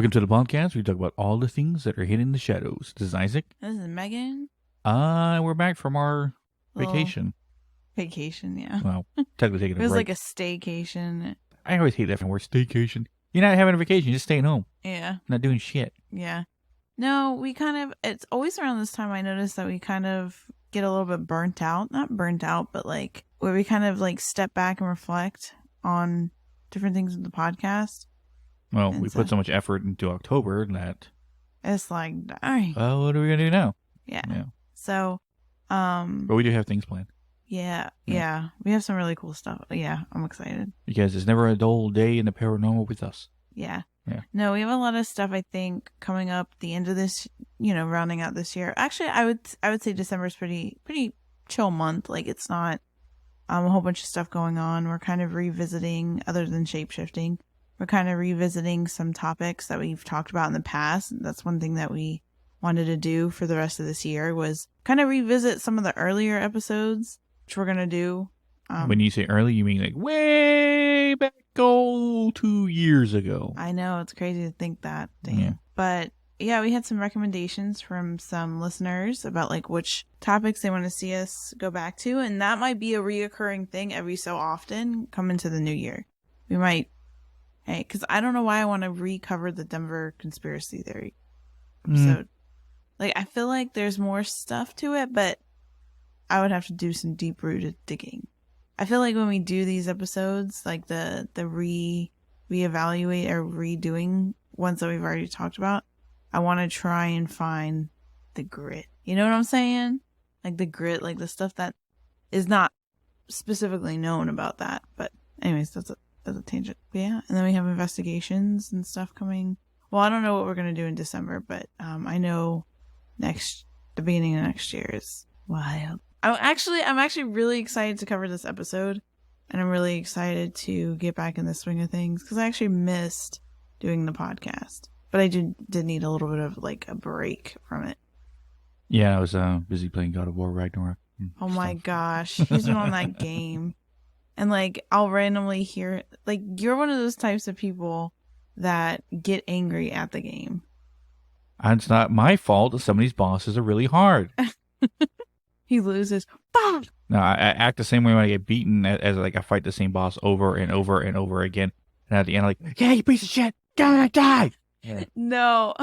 Welcome to the podcast. We talk about all the things that are hidden in the shadows. This is Isaac. This is Megan. We're back from our Little vacation. Vacation, yeah. Well, technically taking It a was break. like a staycation. I always hate that word, staycation. You're not having a vacation. You're just staying home. Yeah, Not doing shit. yeah. No, we kind of, it's always around this time I notice that we kind of get a little bit burnt out. Not burnt out, but like where we kind of like step back and reflect on different things in the podcast. Well, And we put so much effort into October that, It's like, all right. well, what are we going to do now? Yeah. Yeah. So, But we do have things planned. yeah. Yeah. We have some really cool stuff. Yeah, I'm excited. Because there's never a dull day in the paranormal with us. Yeah. Yeah. No, we have a lot of stuff I think coming up the end of this, rounding out this year. Actually, I would say December is pretty chill month. Like it's not a whole bunch of stuff going on. We're kind of revisiting, other than shape-shifting, we're kind of revisiting some topics that we've talked about in the past. That's one thing that we wanted to do for the rest of this year was kind of revisit some of the earlier episodes, which we're going to do. When you say early, you mean like way back, 2 years ago. I know, it's crazy to think that. Dang. Yeah. But yeah, we had some recommendations from some listeners about like which topics they want to see us go back to. And that might be a reoccurring thing every so often come into the new year. We might, because I don't know why I want to recover the Denver conspiracy theory episode. Like, I feel like there's more stuff to it, but I would have to do some deep rooted digging. I feel like when we do these episodes, like the reevaluate or redoing ones that we've already talked about, I want to try and find the grit. You know what I'm saying? Like the grit, like the stuff that is not specifically known about that. But anyways, that's a tangent. But yeah, and then we have investigations and stuff coming. Well, I don't know what we're gonna do in December, but I know the beginning of next year is wild. I'm actually really excited to cover this episode, and I'm really excited to get back in the swing of things because I actually missed doing the podcast, but I did need a little bit of like a break from it. Yeah, I was busy playing God of War Ragnarok. Oh my gosh, he's been on that game, and like I'll randomly hear like you're one of those types of people that get angry at the game. And it's not my fault that some of these bosses are really hard. He loses. Bah! No, I act the same way when I get beaten as like I fight the same boss over and over and over again. And at the end, I'm like, yeah, you piece of shit, die. Yeah. No.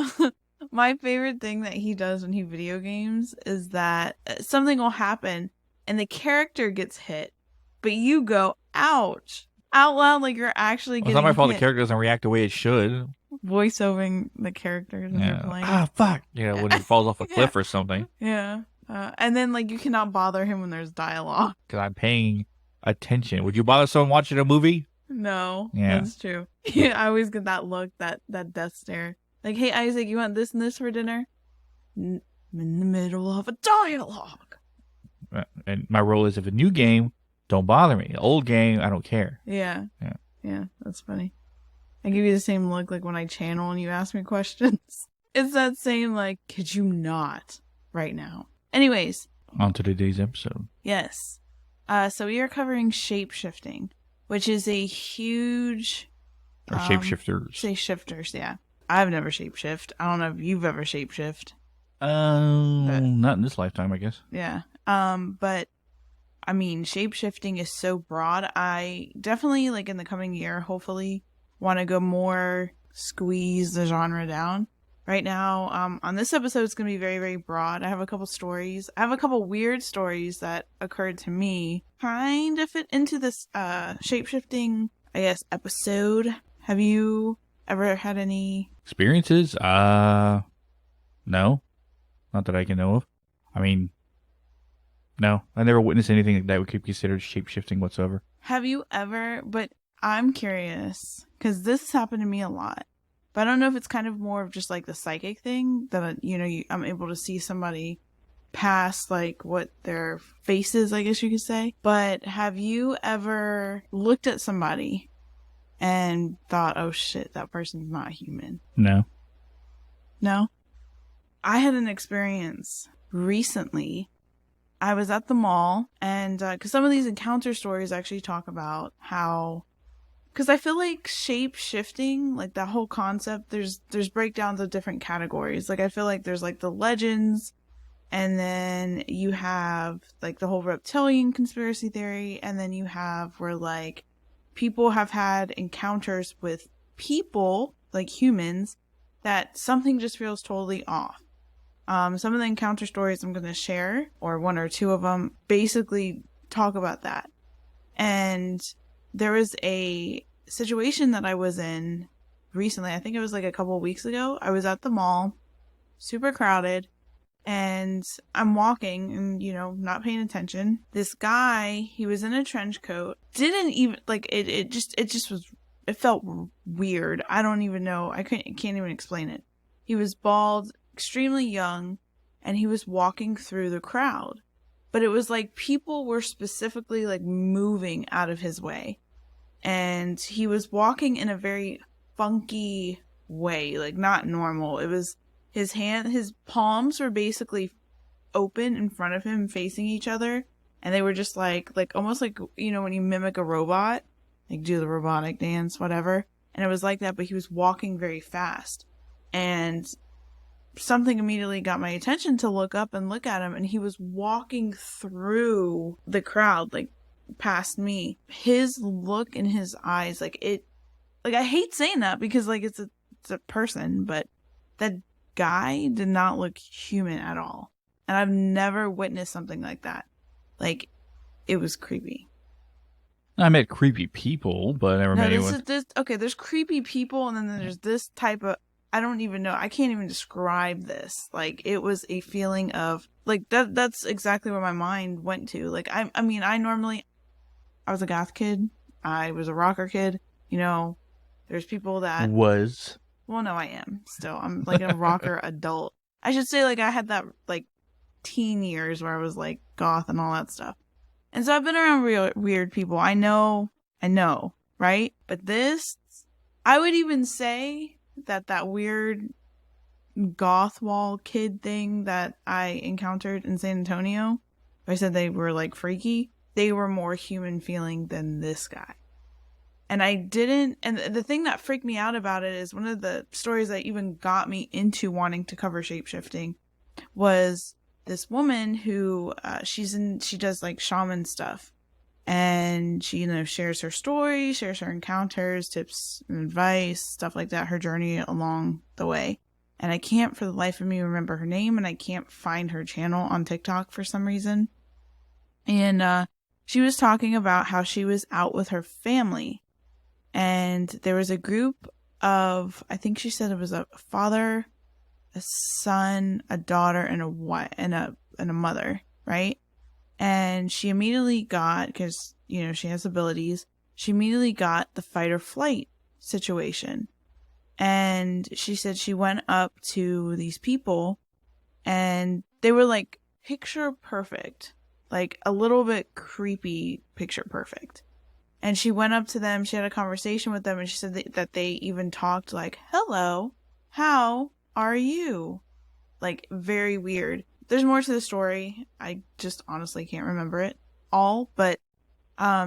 My favorite thing that he does when he video games is that something will happen and the character gets hit, but you go, ouch, out loud like you're actually Well, getting it's not my fault hit. the character doesn't react the way it should. Voice-overing the characters when you're playing. Ah, fuck. Yeah, when he falls off a cliff or something. Yeah. And then like you cannot bother him when there's dialogue. Because I'm paying attention. Would you bother someone watching a movie? No, Yeah. that's true. Yeah, I always get that look, that death stare. Like, hey, Isaac, you want this and this for dinner? I'm in the middle of a dialogue. And my rule is if a new game, don't bother me. Old game, I don't care. Yeah. Yeah. Yeah, that's funny. I give you the same look like when I channel and you ask me questions. It's that same like, could you not right now? Anyways. On to today's episode. Yes. So we are covering shape-shifting, which is a huge... Or shapeshifters. Say shifters, yeah. I've never shape-shift. I don't know if you've ever shape-shift. Not in this lifetime, I guess. Yeah. But I mean, shape-shifting is so broad. I definitely, like in the coming year, hopefully want to go more squeeze the genre down. Right now, on this episode, it's going to be very, very broad. I have a couple stories. I have a couple weird stories that occurred to me. Kind of fit into this shape-shifting, I guess, episode. Have you ever had any experiences? No. Not that I can know of. I mean, no. I never witnessed anything that would be considered shape-shifting whatsoever. Have you ever, but I'm curious, because this has happened to me a lot. But I don't know if it's kind of more of just like the psychic thing that, I'm able to see somebody past like what their face is, I guess you could say. But have you ever looked at somebody and thought, oh shit, that person's not human? No. No? I had an experience recently. I was at the mall and because some of these encounter stories actually talk about how because I feel like shape shifting, like that whole concept, there's breakdowns of different categories. Like I feel like there's like the legends, and then you have like the whole reptilian conspiracy theory, and then you have where like people have had encounters with people, like humans, that something just feels totally off. Some of the encounter stories I'm going to share, or one or two of them, basically talk about that. And there was a situation that I was in recently. I think it was like a couple of weeks ago. I was at the mall, super crowded, and I'm walking and, you know, not paying attention. This guy, he was in a trench coat, didn't even, like, it just was, it felt weird. I don't even know. I can't even explain it. He was bald, extremely young, and he was walking through the crowd. But it was like people were specifically like moving out of his way. And he was walking in a very funky way, like not normal. It was his palms were basically open in front of him facing each other. And they were just like almost like, you know, when you mimic a robot, like do the robotic dance, whatever. And it was like that, but he was walking very fast. And something immediately got my attention to look up and look at him, and he was walking through the crowd, like past me. His look in his eyes, like I hate saying that because like it's a person, but that guy did not look human at all. And I've never witnessed something like that. Like, it was creepy. I met creepy people, but I never met anyone. Okay, there's creepy people, and then there's this type of, I don't even know. I can't even describe this. Like, it was a feeling of, like, that's exactly where my mind went to. Like, I was a goth kid. I was a rocker kid. You know, there's people that... Well, no, I am still. I'm, like, a rocker adult. I should say, like, I had that, like, teen years where I was, like, goth and all that stuff. And so I've been around real weird people. I know, right? But this, I would even say that weird goth wall kid thing that I encountered in San Antonio, I said they were like freaky, they were more human feeling than this guy. And and the thing that freaked me out about it is one of the stories that even got me into wanting to cover shapeshifting was this woman who she does like shaman stuff. And she, you know, shares her story, shares her encounters, tips and advice, stuff like that, her journey along the way. And I can't for the life of me remember her name, and I can't find her channel on TikTok for some reason. And she was talking about how she was out with her family. And there was a group of, I think she said it was a father, a son, a daughter, and a mother, right? And she immediately got, because, you know, she has abilities, she immediately got the fight or flight situation. And she said she went up to these people and they were like picture perfect, like a little bit creepy picture perfect. And she went up to them, she had a conversation with them, and she said that they even talked like, hello, how are you? Like, very weird. There's more to the story. I just honestly can't remember it all, but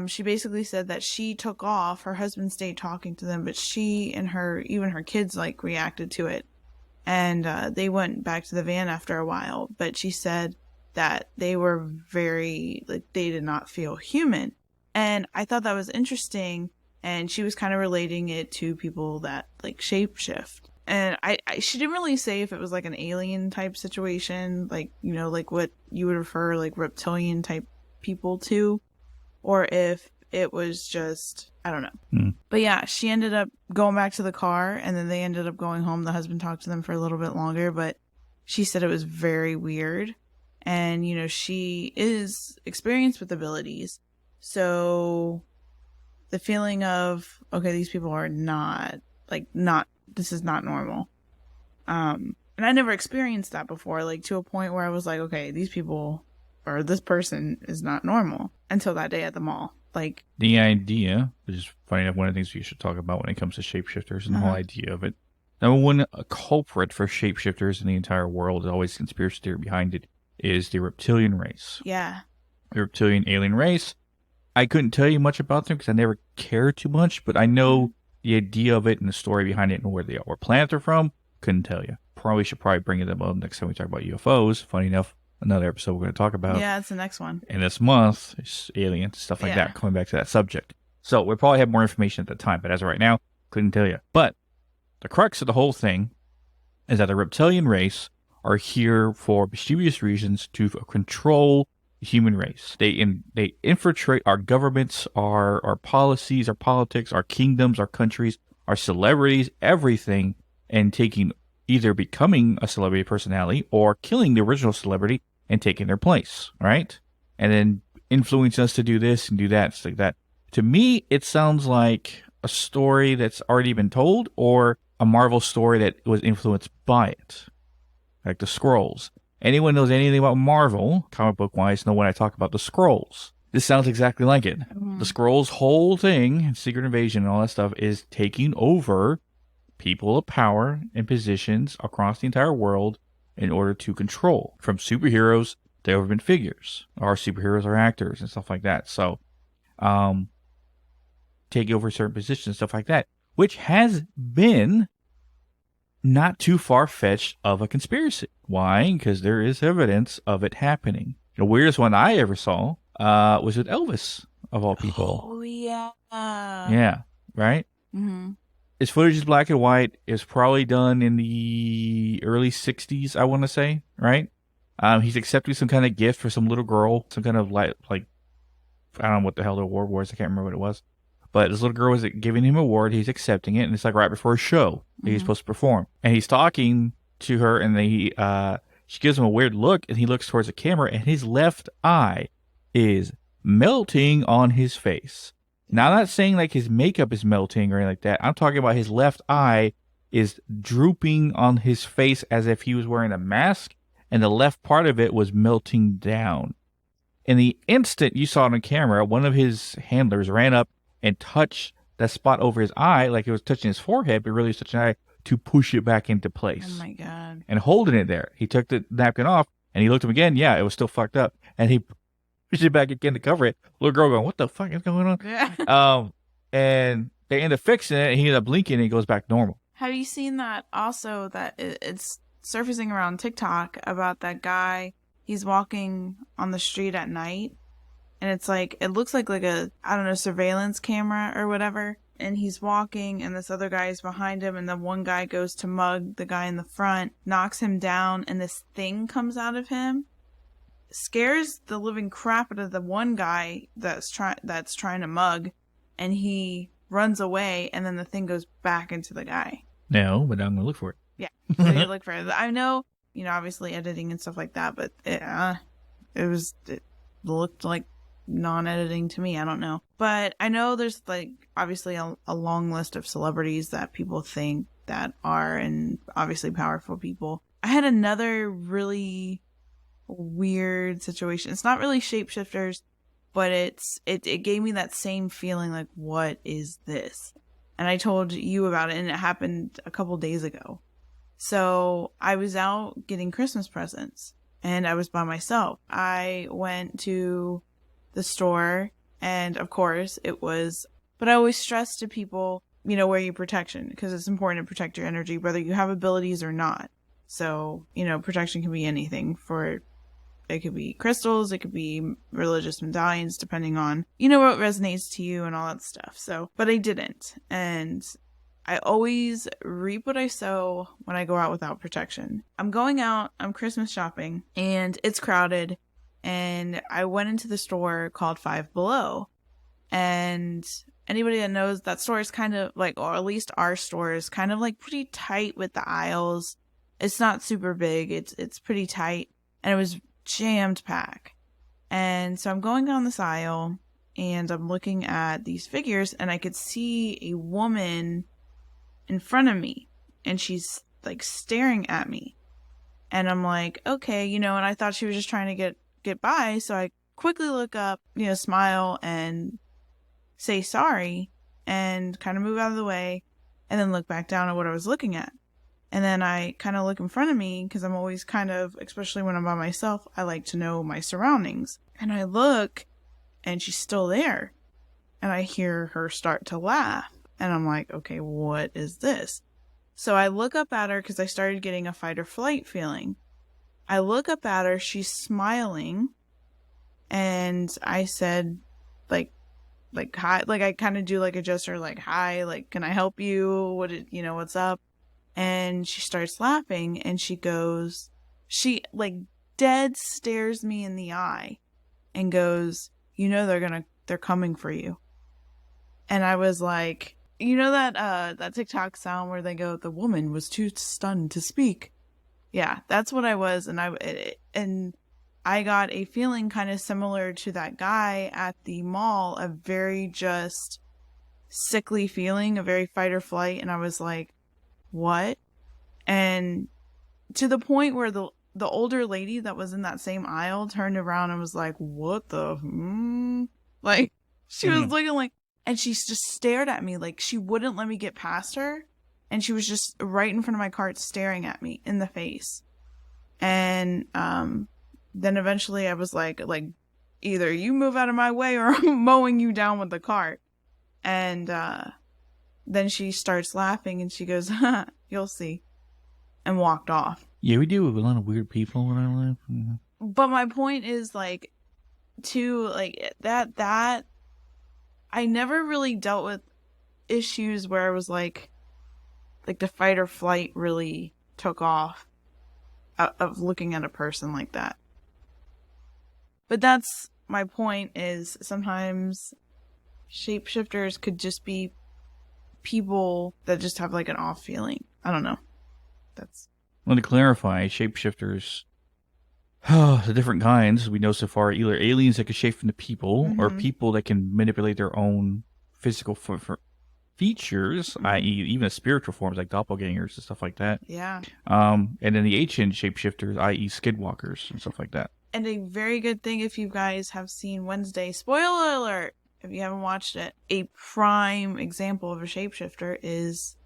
she basically said that she took off. Her husband stayed talking to them, but she and even her kids, like, reacted to it. And they went back to the van after a while, but she said that they were very, like, they did not feel human. And I thought that was interesting, and she was kind of relating it to people that, like, shapeshift. And she didn't really say if it was like an alien type situation, like, you know, like what you would refer like reptilian type people to, or if it was just, I don't know. But yeah, she ended up going back to the car, and then they ended up going home. The husband talked to them for a little bit longer, but she said it was very weird. And, you know, she is experienced with abilities. So the feeling of, okay, these people are this is not normal. And I never experienced that before, like to a point where I was like, okay, these people or this person is not normal until that day at the mall. Like, the idea, which is funny enough, one of the things we should talk about when it comes to shapeshifters and the whole idea of it. Number one, a culprit for shapeshifters in the entire world, is always conspiracy theory behind it, is the reptilian race. Yeah. The reptilian alien race I couldn't tell you much about them because I never cared too much, but I know the idea of it and the story behind it and where they are. Where planets are from, couldn't tell you. Probably should bring them up next time we talk about UFOs. Funny enough, another episode we're going to talk about. Yeah, it's the next one. And this month is aliens, stuff like Yeah. that, coming back to that subject. So we'll probably have more information at the time, but as of right now, couldn't tell you. But the crux of the whole thing is that the reptilian race are here for mischievous reasons to control the human race. They infiltrate our governments, our policies, our politics, our kingdoms, our countries, our celebrities, everything, and either becoming a celebrity personality or killing the original celebrity and taking their place, right? And then influence us to do this and do that, stuff like that. To me, it sounds like a story that's already been told or a Marvel story that was influenced by it. Like the Skrulls. Anyone knows anything about Marvel, comic book wise, know when I talk about the Skrulls. This sounds exactly like it. The Skrulls' whole thing, Secret Invasion and all that stuff, is taking over people of power and positions across the entire world in order to control. From superheroes to government figures. Our superheroes are actors and stuff like that. So, take over certain positions and stuff like that. Which has been not too far-fetched of a conspiracy. Why? Because there is evidence of it happening. The weirdest one I ever saw was with Elvis, of all people. Oh, yeah. Yeah, right? Mm-hmm. His footage is black and white. It was probably done in the early 60s, I want to say, right? He's accepting some kind of gift for some little girl, some kind of like I don't know what the hell the award was. I can't remember what it was. But this little girl was giving him an award. He's accepting it, and it's like right before a show that he's supposed to perform. And he's talking to her, and she gives him a weird look, and he looks towards the camera, and his left eye is melting on his face. Now, I'm not saying like his makeup is melting or anything like that. I'm talking about his left eye is drooping on his face as if he was wearing a mask, and the left part of it was melting down. In the instant you saw it on camera, one of his handlers ran up and touched that spot over his eye like it was touching his forehead, but really was touching his eye to push it back into place. Oh, my God. And holding it there. He took the napkin off, and he looked at him again. Yeah, it was still fucked up. And he pushed it back again to cover it. Little girl going, what the fuck is going on? Yeah. And they end up fixing it, and he ended up blinking, and he goes back normal. Have you seen that also, that it's surfacing around TikTok about that guy? He's walking on the street at night, and it's like, it looks like a, I don't know, surveillance camera or whatever. And he's walking, and this other guy is behind him, and the one guy goes to mug the guy in the front, knocks him down, and this thing comes out of him, scares the living crap out of the one guy that's trying to mug, and he runs away, and then the thing goes back into the guy. No, but I'm going to look for it. Yeah, so you look for it. I know, obviously editing and stuff like that, but it looked like non-editing to me. I don't know, but I know there's like obviously a long list of celebrities that people think that are, and obviously powerful people. I had another really weird situation. It's not really shapeshifters, but it gave me that same feeling like, what is this? And I told you about it, and it happened a couple days ago. So I was out getting Christmas presents, and I was by myself. I went to the store, and of course but I always stress to people, wear your protection, because it's important to protect your energy, whether you have abilities or not. So, protection can be anything. It could be crystals, it could be religious medallions, depending on, what resonates to you and all that stuff. So, but I didn't. And I always reap what I sow when I go out without protection. I'm going out, I'm Christmas shopping, and it's crowded. And I went into the store called Five Below. And anybody that knows, that store is kind of like, or at least our store is kind of like pretty tight with the aisles. It's not super big. It's pretty tight. And it was jammed packed. And so I'm going down this aisle, and I'm looking at these figures, and I could see a woman in front of me, and she's like staring at me. And I'm like, okay, and I thought she was just trying to get by. So I quickly look up, smile and say sorry and kind of move out of the way, and then look back down at what I was looking at. And then I kind of look in front of me, because I'm always kind of, especially when I'm by myself, I like to know my surroundings. And I look, and she's still there. And I hear her start to laugh. And I'm like, okay, what is this? So I look up at her because I started getting a fight or flight feeling. I look up at her, she's smiling, and I said, like hi, like I kind of do like a gesture, like hi, like can I help you? What's up? And she starts laughing, and she like dead stares me in the eye, and goes, they're coming for you. And I was like, that TikTok sound where they go, the woman was too stunned to speak. Yeah, that's what I was. And I got a feeling kind of similar to that guy at the mall, a very just sickly feeling, a very fight or flight. And I was like, what? And to the point where the older lady that was in that same aisle turned around and was like, what the, like she was looking like, and she just stared at me like she wouldn't let me get past her. And she was just right in front of my cart staring at me in the face. And then eventually I was like either you move out of my way or I'm mowing you down with the cart. And then she starts laughing and she goes, you'll see. And walked off. Yeah, we deal with a lot of weird people in our life. Mm-hmm. But my point is like, that I never really dealt with issues where I was like the fight or flight really took off of looking at a person like that. But that's my point, is sometimes shapeshifters could just be people that just have like an off feeling. I don't know. Well, to clarify, shapeshifters, the different kinds we know so far, either aliens that can shape into people, or people that can manipulate their own physical features, i.e. even spiritual forms like doppelgangers and stuff like that. Yeah. And then the ancient shapeshifters, i.e. skinwalkers and stuff like that. And a very good thing, if you guys have seen Wednesday, spoiler alert, if you haven't watched it, a prime example of a shapeshifter is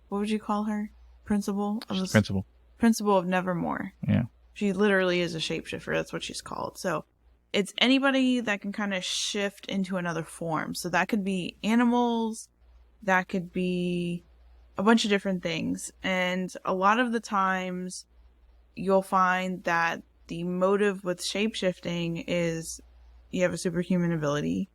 what would you call her? Principal of Nevermore. Yeah. She literally is a shapeshifter. That's what she's called. So it's anybody that can kind of shift into another form. So that could be animals, that could be a bunch of different things. And a lot of the times you'll find that the motive with shapeshifting is you have a superhuman ability,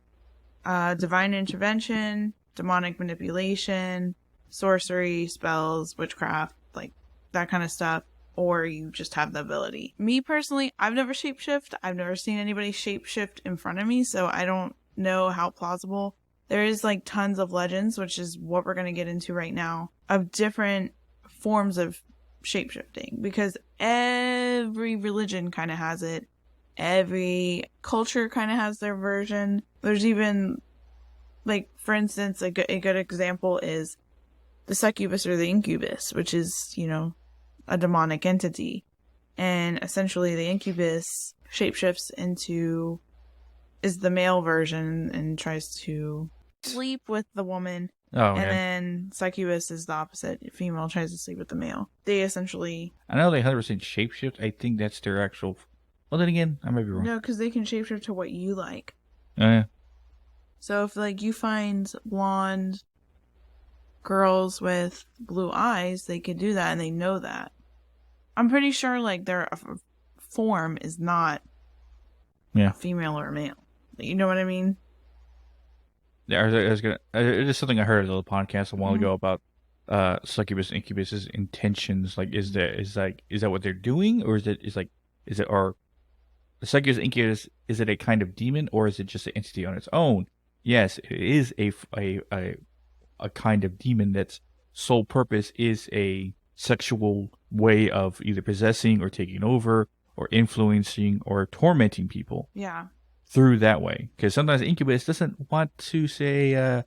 divine intervention, demonic manipulation, sorcery, spells, witchcraft, like that kind of stuff, or you just have the ability. Me personally, I've never shapeshift. I've never seen anybody shapeshift in front of me, so I don't know how plausible. There is like tons of legends, which is what we're going to get into right now, of different forms of shapeshifting, because every religion kind of has it. Every culture kind of has their version. There's even, like, for instance, a good example is the succubus or the incubus, which is, a demonic entity. And essentially the incubus shapeshifts is the male version and tries to sleep with the woman. Oh, and then succubus is the opposite. Female tries to sleep with the male. They essentially... I know they 100% shapeshift. I think that's their actual... Well, then again, I might be wrong. No, because they can shapeshift to what you like. Oh, yeah. So if, you find blonde girls with blue eyes, they could do that, and they know that. I'm pretty sure, their form is not female or male. You know what I mean? Yeah, it is something I heard on a podcast a while ago about succubus and incubus's intentions. Is that what they're doing, or is it the succubus incubus, is it a kind of demon, or is it just an entity on its own? Yes, it is a kind of demon that's sole purpose is a sexual way of either possessing or taking over or influencing or tormenting people. Yeah. Through that way. Because sometimes incubus doesn't want to say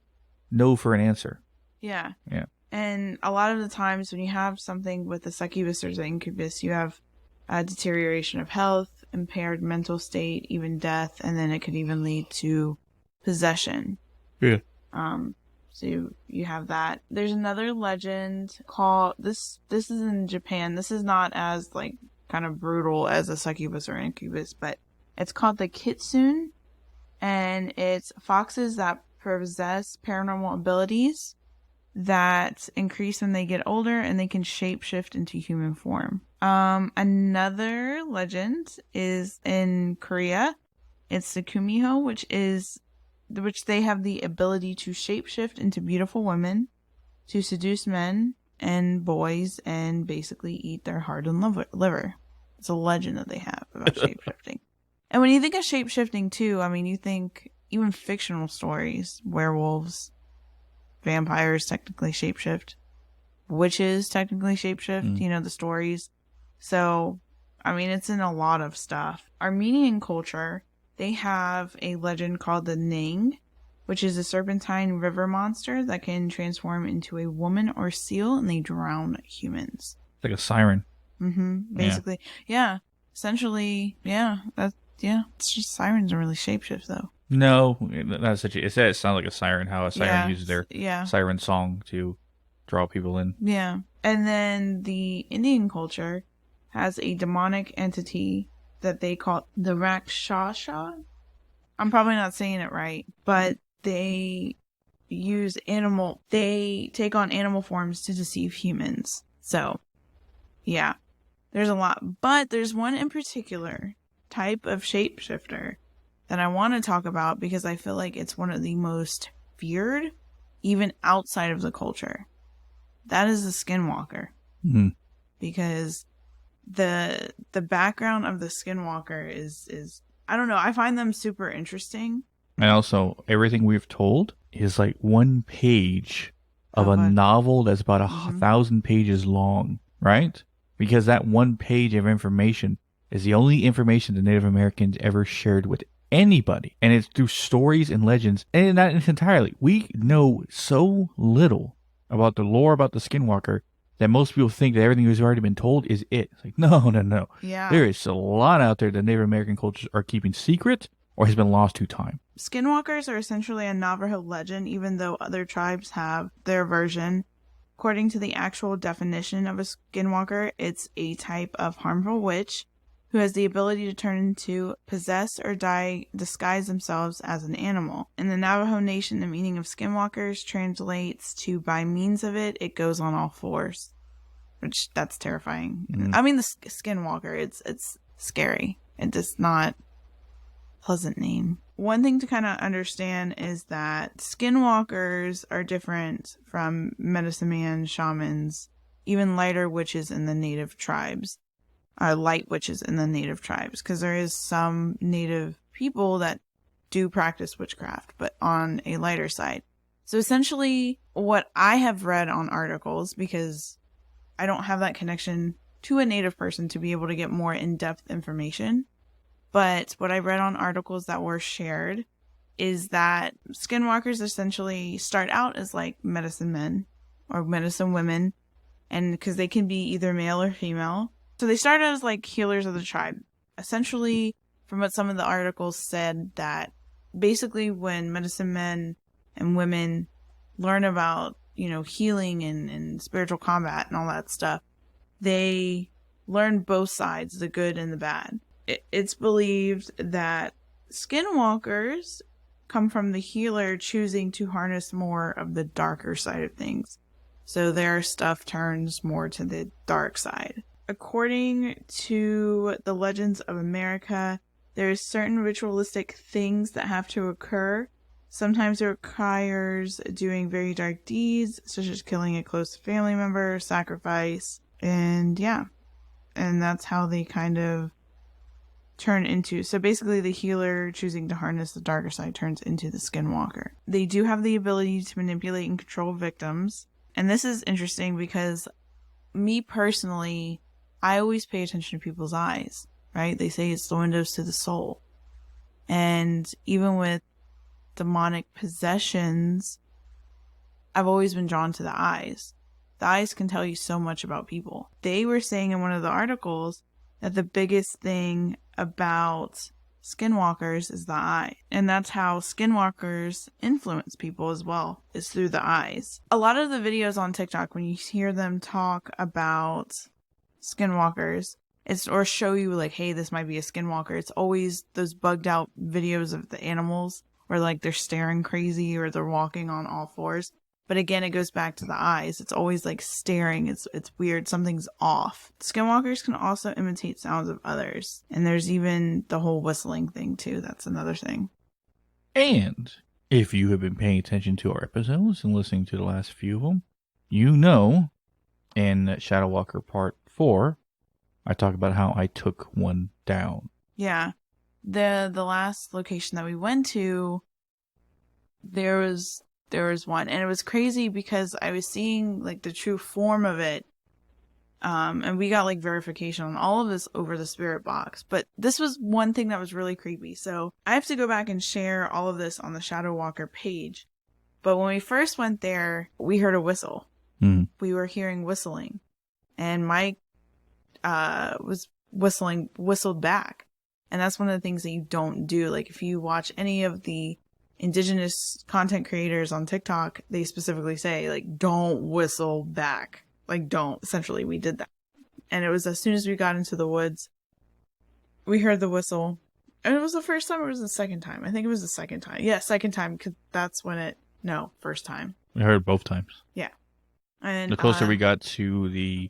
no for an answer. Yeah. Yeah. And a lot of the times when you have something with a succubus or the incubus, you have a deterioration of health, impaired mental state, even death, and then it could even lead to possession. Yeah. So you have that. There's another legend called this is in Japan. This is not as kind of brutal as a succubus or incubus, but It's called the Kitsune, and it's foxes that possess paranormal abilities that increase when they get older, and they can shapeshift into human form. Another legend is in Korea. It's the Kumiho, which they have the ability to shapeshift into beautiful women, to seduce men and boys, and basically eat their heart and liver. It's a legend that they have about shapeshifting. And when you think of shapeshifting too, I mean, you think even fictional stories, werewolves, vampires technically shapeshift, witches technically shapeshift, you know, the stories. So, I mean, it's in a lot of stuff. Armenian culture, they have a legend called the Ning, which is a serpentine river monster that can transform into a woman or seal, and they drown humans. It's like a siren. Basically. Yeah. Essentially, yeah. It's just sirens don't really shapeshift, though. No, not such a. It sounds like a siren. How a siren uses their siren song to draw people in. Yeah, and then the Indian culture has a demonic entity that they call the Rakshasa. I'm probably not saying it right, but they take on animal forms to deceive humans. So, yeah, there's a lot, but there's one in particular type of shapeshifter that I want to talk about because I feel like it's one of the most feared, even outside of the culture. That is the Skinwalker. Because the background of the Skinwalker is I don't know, I find them super interesting. And also, everything we've told is like one page of a novel that's about 1,000 pages long, right? Because that one page of information is the only information the Native Americans ever shared with anybody. And it's through stories and legends, and not entirely. We know so little about the lore about the Skinwalker that most people think that everything that's already been told is it. It's like, no. Yeah. There is a lot out there that Native American cultures are keeping secret or has been lost to time. Skinwalkers are essentially a Navajo legend, even though other tribes have their version. According to the actual definition of a Skinwalker, it's a type of harmful witch who has the ability to turn into, possess, or disguise themselves as an animal. In the Navajo Nation, the meaning of Skinwalkers translates to by means of it, it goes on all fours. Which, that's terrifying. I mean, the Skinwalker, it's scary. It's not a pleasant name. One thing to kind of understand is that Skinwalkers are different from medicine man, shamans, even lighter witches in the native tribes. Light witches in the native tribes, because there is some native people that do practice witchcraft, but on a lighter side. So essentially, what I have read on articles, because I don't have that connection to a native person to be able to get more in-depth information, but what I read on articles that were shared is that Skinwalkers essentially start out as like medicine men or medicine women, and because they can be either male or female. So they started as like healers of the tribe. Essentially, from what some of the articles said, that basically when medicine men and women learn about, you know, healing and spiritual combat and all that stuff, they learn both sides, the good and the bad. It's believed that Skinwalkers come from the healer choosing to harness more of the darker side of things. So their stuff turns more to the dark side. According to the Legends of America, there's certain ritualistic things that have to occur. Sometimes it requires doing very dark deeds, such as killing a close family member, sacrifice, and yeah. And that's how they kind of turn into. So basically the healer choosing to harness the darker side turns into the Skinwalker. They do have the ability to manipulate and control victims. And this is interesting because me personally, I always pay attention to people's eyes, right? They say it's the windows to the soul. And even with demonic possessions, I've always been drawn to the eyes. The eyes can tell you so much about people. They were saying in one of the articles that the biggest thing about Skinwalkers is the eye. And that's how Skinwalkers influence people as well, is through the eyes. A lot of the videos on TikTok, when you hear them talk about Skinwalkers, It's or show you like, hey, this might be a skinwalker. It's always those bugged out videos of the animals where like they're staring crazy or they're walking on all fours. But again, it goes back to the eyes. It's always like staring. It's weird. Something's off. Skinwalkers can also imitate sounds of others. And there's even the whole whistling thing too. That's another thing. And if you have been paying attention to our episodes and listening to the last few of them, you know, in Shadow Walker Part 4, I talk about how I took one down. Yeah. The last location that we went to, there was one, and it was crazy because I was seeing like the true form of it. And we got like verification on all of this over the spirit box. But this was one thing that was really creepy. So I have to go back and share all of this on the Shadow Walker page. But when we first went there, we heard a whistle. We were hearing whistling, and Mike was whistled back. And that's one of the things that you don't do. Like if you watch any of the indigenous content creators on TikTok, they specifically say like, don't whistle back. Like, don't. Essentially, we did that. And it was as soon as we got into the woods, we heard the whistle. And it was the first time or it was the second time? I think it was the second time. Yeah, second time, because that's when it... No, first time. We heard it both times. Yeah. And the closer we got to the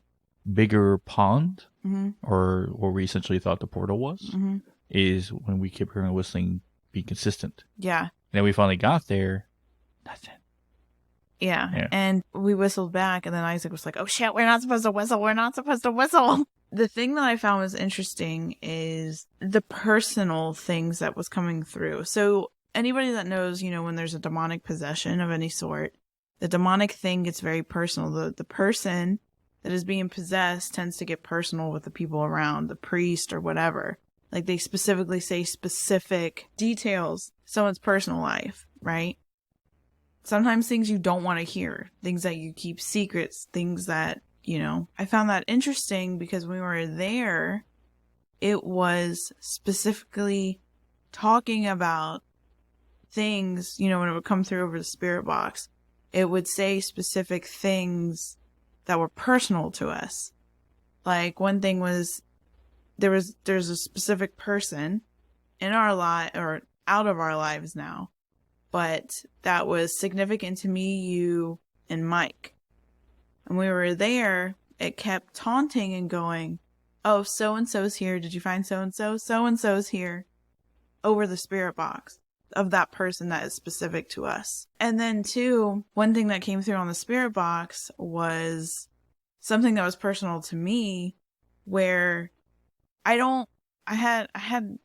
bigger pond, mm-hmm. or where we essentially thought the portal was, mm-hmm. is when we kept hearing the whistling be consistent. Yeah. And then we finally got there. Nothing. Yeah. And we whistled back, and then Isaac was like, oh shit, we're not supposed to whistle. We're not supposed to whistle. The thing that I found was interesting is the personal things that was coming through. So anybody that knows, you know, when there's a demonic possession of any sort, the demonic thing gets very personal. The person that is being possessed tends to get personal with the people around, the priest or whatever. Like they specifically say specific details, someone's personal life, right? Sometimes things you don't want to hear, things that you keep secrets, things that, you know, I found that interesting because when we were there, it was specifically talking about things, you know, when it would come through over the spirit box, it would say specific things that were personal to us. Like one thing was, there's a specific person in our life or out of our lives now, but that was significant to me, you, and Mike. And we were there, it kept taunting and going, oh, so-and-so's here. Did you find so-and-so? So-and-so's here. Over the spirit box of that person that is specific to us. And then too, one thing that came through on the spirit box was something that was personal to me, where I had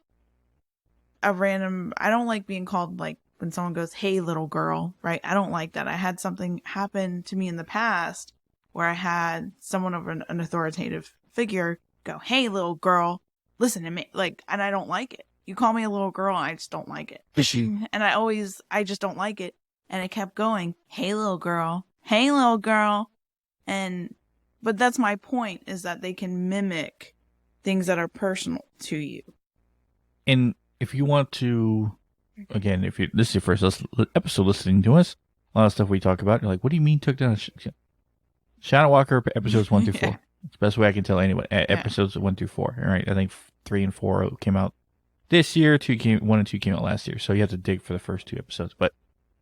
a random, I don't like being called like when someone goes, hey, little girl, right? I don't like that. I had something happen to me in the past where I had someone of an authoritative figure go, hey, little girl, listen to me. Like, and I don't like it. You call me a little girl, I just don't like it. And I just don't like it. And it kept going, hey, little girl, hey, little girl. But that's my point, is that they can mimic things that are personal to you. And if you want to, again, if this is your first episode listening to us, a lot of stuff we talk about, you're like, what do you mean took down Shadow Walker episodes 1 through 4? It's the best way I can tell anyway. Episodes 1 through 4. All right, I think 3 and 4 came out this year. 1 and 2 came out last year, so you have to dig for the first 2 episodes. But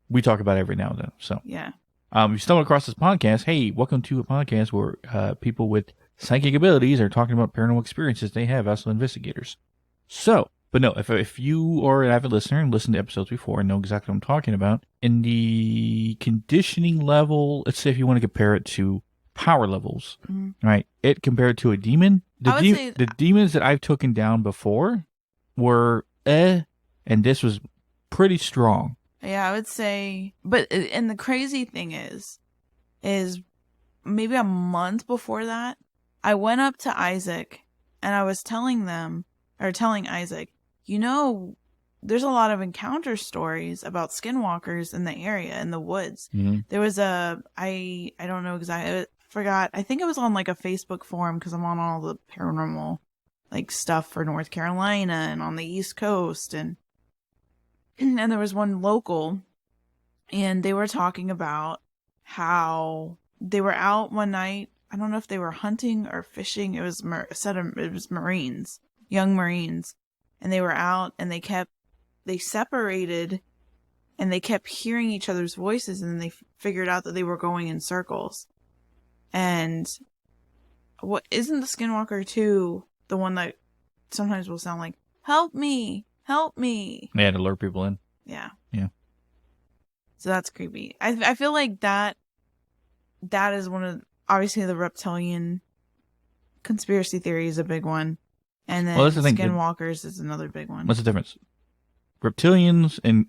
we talk about it every now and then. So yeah. If you stumble across this podcast, hey, welcome to a podcast where people with psychic abilities are talking about paranormal experiences they have as investigators. So, but no, if you are an avid listener and listened to episodes before and know exactly what I'm talking about, in the conditioning level, let's say if you want to compare it to power levels, right? It compared to a demon. The demons that I've taken down before were and this was pretty strong. Yeah, I would say, and the crazy thing is maybe a month before that, I went up to Isaac and I was telling Isaac, you know, there's a lot of encounter stories about skinwalkers in the area, in the woods. Mm-hmm. There was I don't know exactly, I forgot. I think it was on like a Facebook forum because I'm on all the paranormal like stuff for North Carolina and on the East Coast. And there was one local, and they were talking about how they were out one night I don't know if they were hunting or fishing. It was it was Marines, young Marines, and they were out and they separated, and they kept hearing each other's voices, and then they figured out that they were going in circles. And what isn't the Skinwalker 2 the one that sometimes will sound like, help me, help me? Yeah, to lure people in. Yeah. Yeah. So that's creepy. I feel like that is one of, obviously the reptilian conspiracy theory is a big one. And then that's the thing. Skinwalkers is another big one. What's the difference? Reptilians and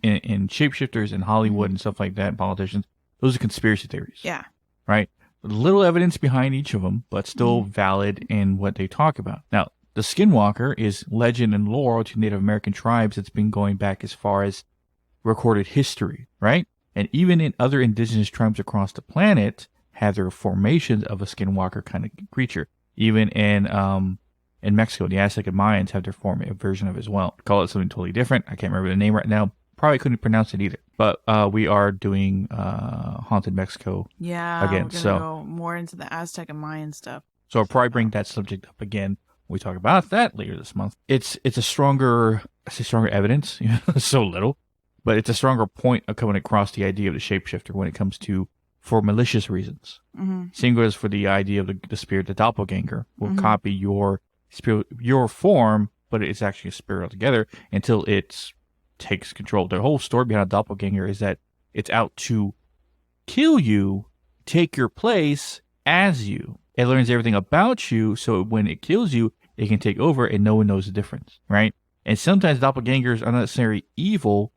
shapeshifters in Hollywood and stuff like that, and politicians, those are conspiracy theories. Yeah. Right? Little evidence behind each of them, but still valid in what they talk about. Now, the Skinwalker is legend and lore to Native American tribes that's been going back as far as recorded history, right? And even in other indigenous tribes across the planet have their formations of a Skinwalker kind of creature. Even in Mexico, the Aztec and Mayans have their version of it as well. Call it something totally different. I can't remember the name right now. Probably couldn't pronounce it either. But we are doing Haunted Mexico again. We're gonna go more into the Aztec and Mayan stuff. So I'll probably bring that subject up again when we talk about that later this month. It's a stronger evidence, so little, but it's a stronger point of coming across the idea of the shapeshifter when it comes to for malicious reasons. Mm-hmm. Same goes for the idea of the spirit, the doppelganger will copy your spirit, your form, but it's actually a spirit altogether until it's takes control. The whole story behind a doppelganger is that it's out to kill you, take your place as you. It learns everything about you, so when it kills you, it can take over and no one knows the difference, right? And sometimes doppelgangers are not necessarily evil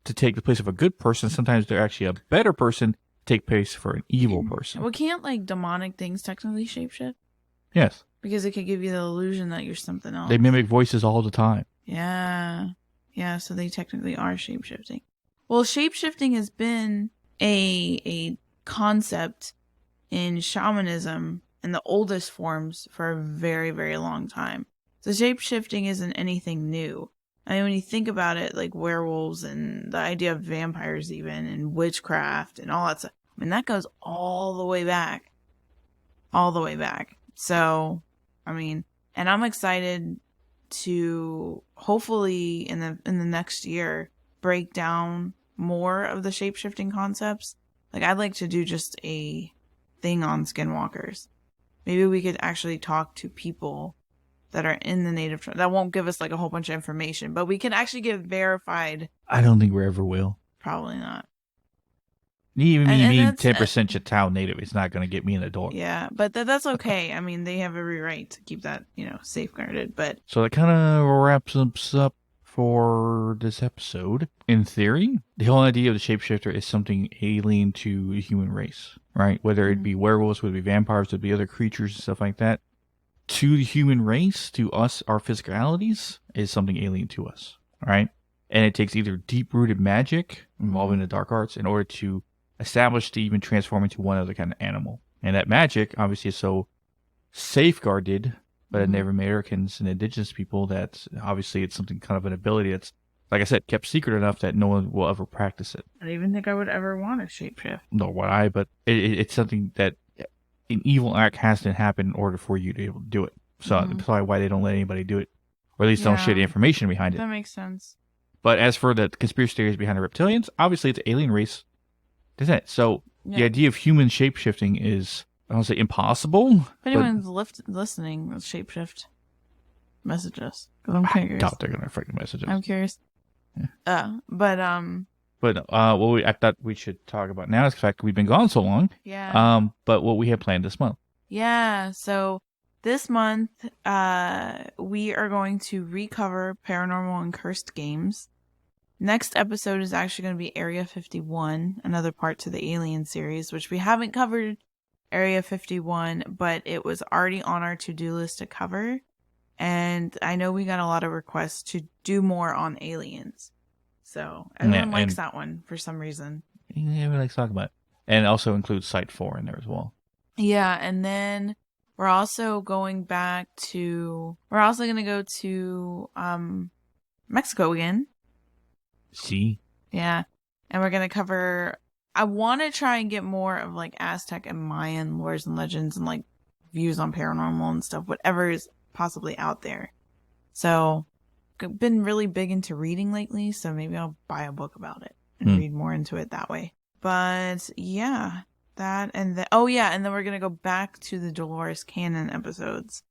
to take the place of a good person. Sometimes they're actually a better person to take place for an evil person. Well, can't like demonic things technically shapeshift? Yes. Because it could give you the illusion that you're something else. They mimic voices all the time. Yeah. Yeah, so they technically are shapeshifting. Well, shapeshifting has been a concept in shamanism and the oldest forms for a very, very long time. So shapeshifting isn't anything new. I mean, when you think about it, like werewolves and the idea of vampires even, and witchcraft and all that stuff, I mean, that goes all the way back. All the way back. So, I mean, and I'm excited to hopefully in the next year break down more of the shape-shifting concepts. Like, I'd like to do just a thing on skinwalkers. Maybe we could actually talk to people that are in the native tribe. That won't give us like a whole bunch of information, but we can actually get verified. I don't think we ever will. Probably not. Even me And being that's- 10% Chitao native, it's not going to get me in the door. Yeah, but that's okay. I mean, they have every right to keep that, safeguarded. But So that kind of wraps us up for this episode. In theory, the whole idea of the shapeshifter is something alien to the human race, right? Whether it be werewolves, whether it be vampires, whether it be other creatures and stuff like that. To the human race, to us, our physicalities, is something alien to us, right? And it takes either deep-rooted magic involving the dark arts in order to establish to even transform into one other kind of animal. And that magic, obviously, is so safeguarded by the Native Americans and indigenous people that obviously it's something kind of an ability that's, like I said, kept secret enough that no one will ever practice it. I don't even think I would ever want to shapeshift. Nor would I, but it's something that an evil act has to happen in order for you to be able to do it. So that's probably why they don't let anybody do it. Or at least don't share the information behind it. That makes sense. But as for the conspiracy theories behind the reptilians, obviously it's an alien race. That's it. So the idea of human shapeshifting is, I don't say impossible. If anyone's listening, let's shapeshift. Message us. Because I'm curious. I doubt they're going to freaking message us. I'm curious. Yeah. But what I thought we should talk about now is the fact that we've been gone so long. Yeah. But what we have planned this month. Yeah. So this month, we are going to recover Paranormal and Cursed games. Next episode is actually going to be Area 51, another part to the Alien series, which we haven't covered Area 51, but it was already on our to-do list to cover. And I know we got a lot of requests to do more on aliens. So everyone likes that one for some reason. Yeah, we like to talk about it. And it also includes Site 4 in there as well. Yeah, and then we're also going to go to Mexico again. See? Yeah. And we're going to cover, I want to try and get more of like Aztec and Mayan lores and legends and like views on paranormal and stuff, whatever is possibly out there. So I've been really big into reading lately, so maybe I'll buy a book about it and read more into it that way. But yeah, that and then and then we're gonna go back to the Dolores Cannon episodes.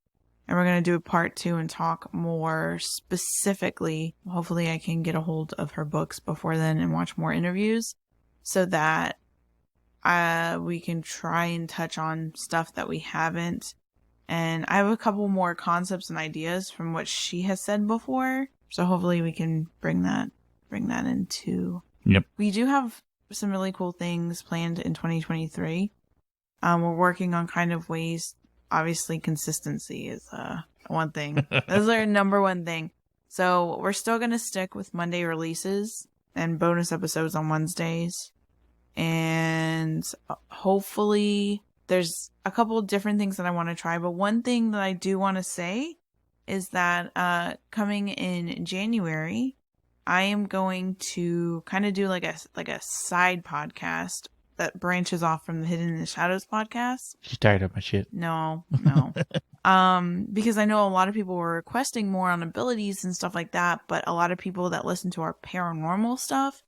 And we're going to do a part 2 and talk more specifically. Hopefully I can get a hold of her books before then and watch more interviews so that we can try and touch on stuff that we haven't. And I have a couple more concepts and ideas from what she has said before. So hopefully we can bring that into. Yep. We do have some really cool things planned in 2023. We're working on kind of ways. Obviously, consistency is one thing. That's our number one thing. So we're still going to stick with Monday releases and bonus episodes on Wednesdays. And hopefully there's a couple different things that I want to try. But one thing that I do want to say is that coming in January, I am going to kind of do like a side podcast that branches off from the Hidden in the Shadows podcast. She's tired of my shit. No. Because I know a lot of people were requesting more on abilities and stuff like that, but a lot of people that listen to our paranormal stuff,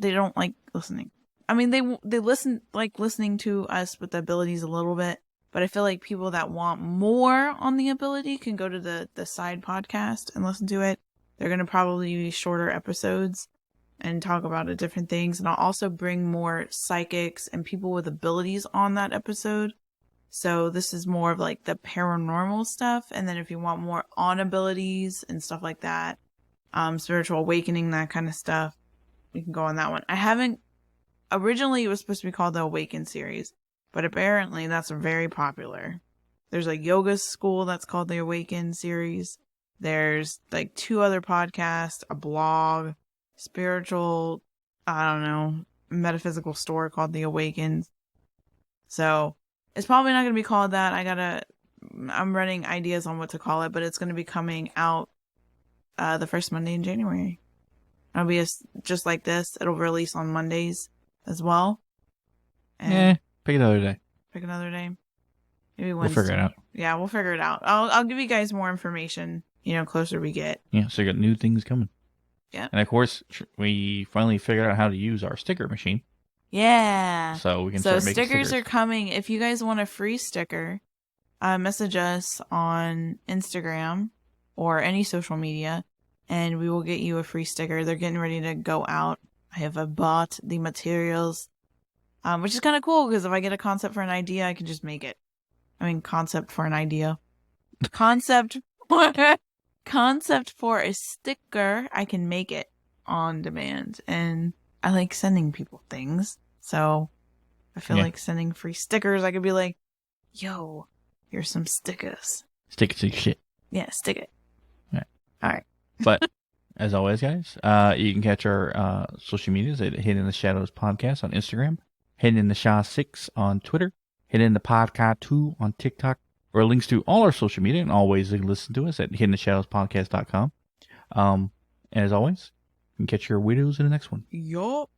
they don't like listening. I mean, they listen, like listening to us with the abilities a little bit, but I feel like people that want more on the ability can go to the side podcast and listen to it. They're going to probably be shorter episodes and talk about different things. And I'll also bring more psychics and people with abilities on that episode. So this is more of like the paranormal stuff. And then if you want more on abilities and stuff like that, spiritual awakening, that kind of stuff, you can go on that one. Originally it was supposed to be called the Awaken series, but apparently that's very popular. There's a yoga school that's called the Awaken series. There's like 2 other podcasts, a blog, spiritual, metaphysical store called The Awakens. So it's probably not going to be called that. I'm running ideas on what to call it, but it's going to be coming out the first Monday in January. It'll be just like this. It'll release on Mondays as well. And pick another day. Maybe Wednesday. We'll figure it out. Yeah, we'll figure it out. I'll give you guys more information, closer we get. Yeah, so you got new things coming. Yeah. And of course, we finally figured out how to use our sticker machine. Yeah. So we can start making stickers are coming. If you guys want a free sticker, message us on Instagram or any social media, and we will get you a free sticker. They're getting ready to go out. I have bought the materials, which is kind of cool because if I get a concept for an idea, I can just make it. Concept for an idea. Concept for a sticker, I can make it on demand. And I like sending people things. So I feel like sending free stickers. I could be like, yo, here's some stickers. Stick it to your shit. Yeah, stick it. All right. But as always, guys, you can catch our social medias at Hidden in the Shadows Podcast on Instagram, Hidden in the Sha 6 on Twitter, Hidden in the Podcast 2 on TikTok, or links to all our social media and all ways you can listen to us at hiddentheshadowspodcast.com. And as always, you can catch your widows in the next one. Yup.